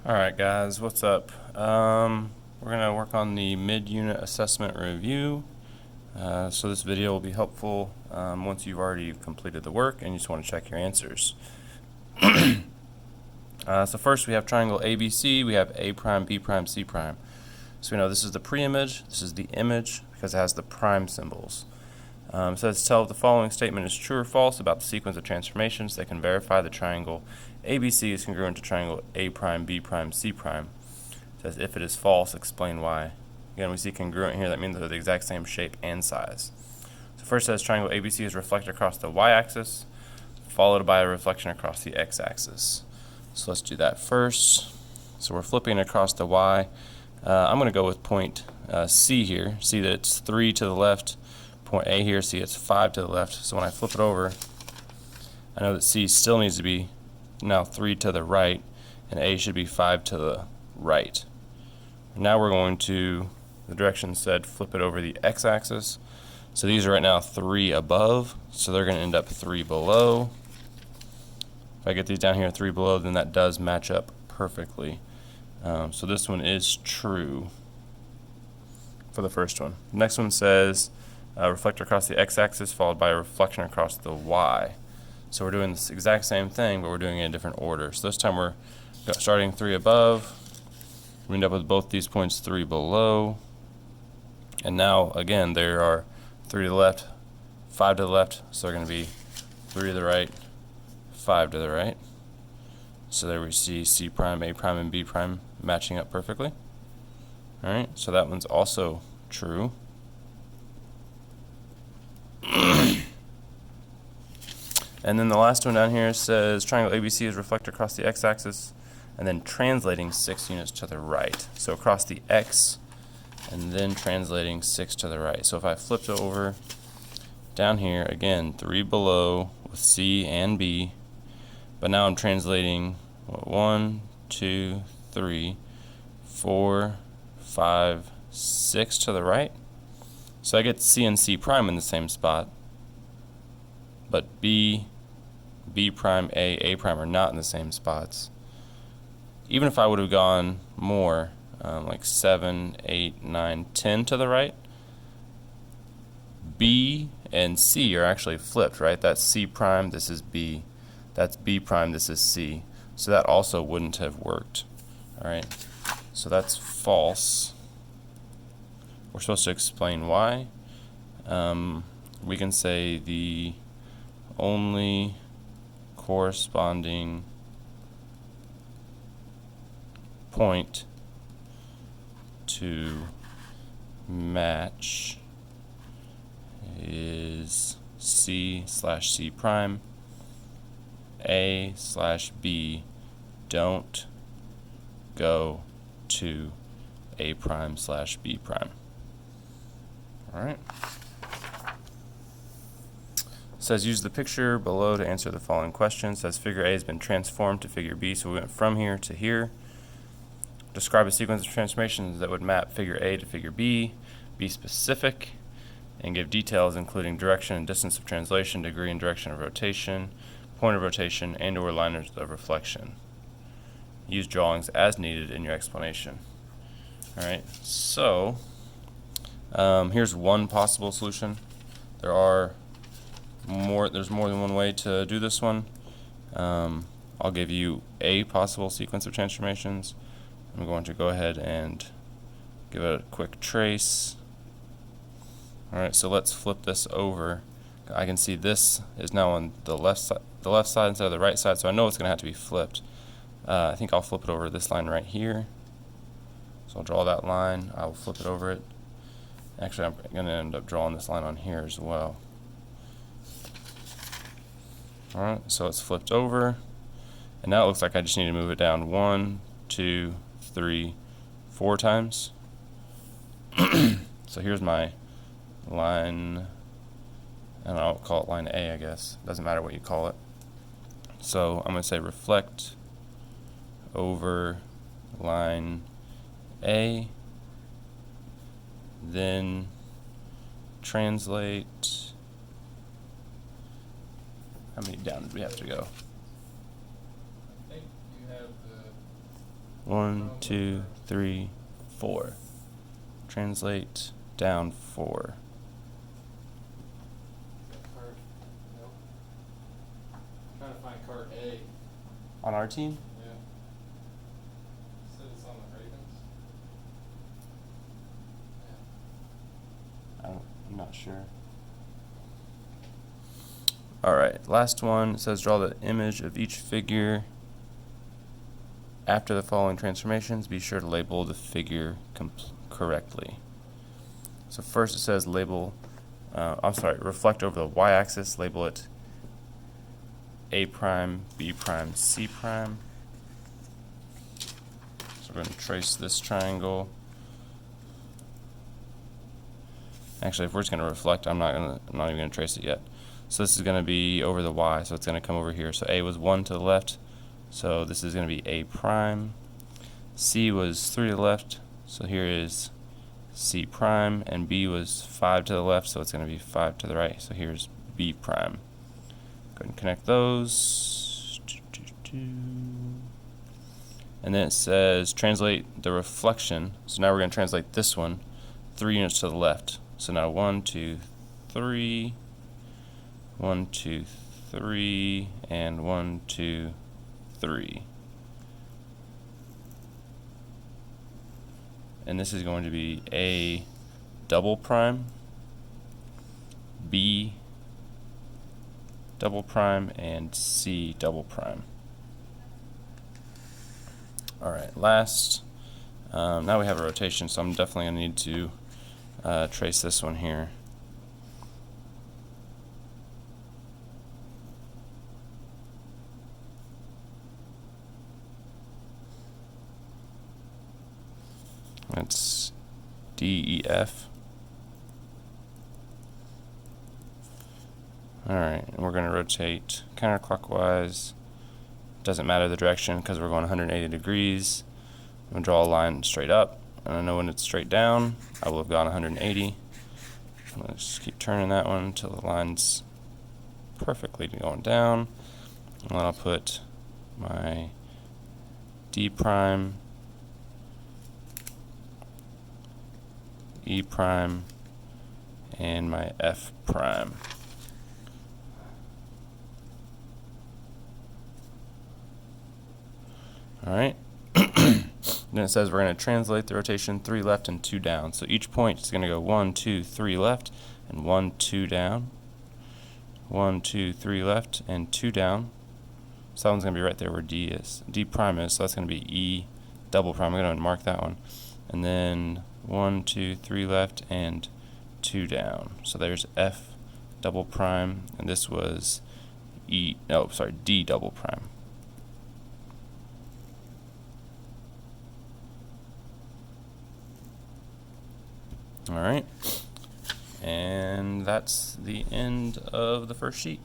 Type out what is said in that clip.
Alright guys, what's up? We're going to work on the mid-unit assessment review. So this video will be helpful once you've already completed the work and you just want to check your answers. So first we have triangle ABC, we have A prime, B prime, C prime. So we know this is the pre-image, this is the image because it has the prime symbols. It says tell if the following statement is true or false about the sequence of transformations that can verify the triangle ABC is congruent to triangle A prime, B prime, C prime. It says if it is false, explain why. Again, we see congruent here, that means they're the exact same shape and size. So first it says triangle ABC is reflected across the y-axis, followed by a reflection across the x-axis. So let's do that first. So we're flipping across the y. I'm going to go with point C here. See that it's 3 to the left. Point A here, see it's 5 to the left. So when I flip it over, I know that C still needs to be now 3 to the right, and A should be 5 to the right. Now we're going to, the direction said flip it over the x-axis. So these are right now 3 above, so they're going to end up 3 below. If I get these down here 3 below, then that does match up perfectly. So this one is true for the first one. The next one says reflector across the x-axis followed by a reflection across the y. So we're doing this exact same thing, but we're doing it in a different order. So this time we're starting 3 above. We end up with both these points 3 below. And now, again, there are 3 to the left, 5 to the left, so they're going to be 3 to the right, 5 to the right. So there we see C prime, A prime, and B prime matching up perfectly. Alright, so that one's also true. And then the last one down here says triangle ABC is reflected across the x-axis and then translating 6 units to the right. So across the x and then translating 6 to the right. So if I flipped it over down here, again, 3 below with C and B, but now I'm translating 1, 2, 3, 4, 5, 6 to the right. So I get C and C prime in the same spot, but B prime, A prime are not in the same spots. Even if I would have gone more, like 7, 8, 9, 10 to the right, B and C are actually flipped, right? That's C prime, this is B. That's B prime, this is C. So that also wouldn't have worked. Alright, so that's false. We're supposed to explain why. We can say the only corresponding point to match is C/C prime. A/B don't go to A prime/B prime. Alright. It says use the picture below to answer the following questions. It says figure A has been transformed to figure B, so we went from here to here. Describe a sequence of transformations that would map figure A to figure B. Be specific and give details including direction and distance of translation, degree and direction of rotation, point of rotation, and or line of reflection. Use drawings as needed in your explanation. Alright, so here's one possible solution. There's more than one way to do this one. I'll give you a possible sequence of transformations. I'm going to go ahead and give it a quick trace. Alright, so let's flip this over. I can see this is now on the left side instead of the right side, so I know it's going to have to be flipped. I think I'll flip it over this line right here. So I'll draw that line, I'll flip it over it. Actually, I'm going to end up drawing this line on here as well. Alright, so it's flipped over, and now it looks like I just need to move it down 1, 2, 3, 4 times. So here's my line, I don't know, I'll call it line A, I guess. Doesn't matter what you call it. So I'm going to say reflect over line A, then translate. How many down did we have to go? I think you have 1, 2, 3, 4. Translate down 4. Card, nope. I'm trying to find card A. On our team? Yeah. Said it's on the Ravens. Yeah. I'm not sure. Alright, last one. It says draw the image of each figure after the following transformations. Be sure to label the figure correctly. So first it says reflect over the y-axis, label it A prime, B prime, C prime. So we're going to trace this triangle. Actually, if we're just going to reflect, I'm not even going to trace it yet. So this is going to be over the y, so it's going to come over here. So A was 1 to the left, so this is going to be A prime. C was 3 to the left, so here is C prime, and B was 5 to the left, so it's going to be 5 to the right, so here's B prime. Go ahead and connect those. And then it says translate the reflection. So now we're going to translate this one 3 units to the left. So now 1, 2, 3, 1, 2, 3, and 1, 2, 3. And this is going to be A double prime, B double prime, and C double prime. Alright, last. Now we have a rotation, so I'm definitely going to need to trace this one here. That's DEF. Alright, and we're going to rotate counterclockwise. Doesn't matter the direction because we're going 180 degrees. I'm going to draw a line straight up, and I know when it's straight down, I will have gone 180. I'm going to just keep turning that one until the line's perfectly going down. And then I'll put my D prime, E prime, and my F prime. Alright, then it says we're going to translate the rotation 3 left and 2 down. So each point is going to go 1, 2, 3 left, and 1, 2 down. 1, 2, 3 left, and 2 down. So that one's going to be right there where D is. D prime is, so that's going to be E double prime. I'm going to mark that one. And then 1, 2, 3 left, and 2 down. So there's F double prime, and this was D double prime. Alright, and that's the end of the first sheet.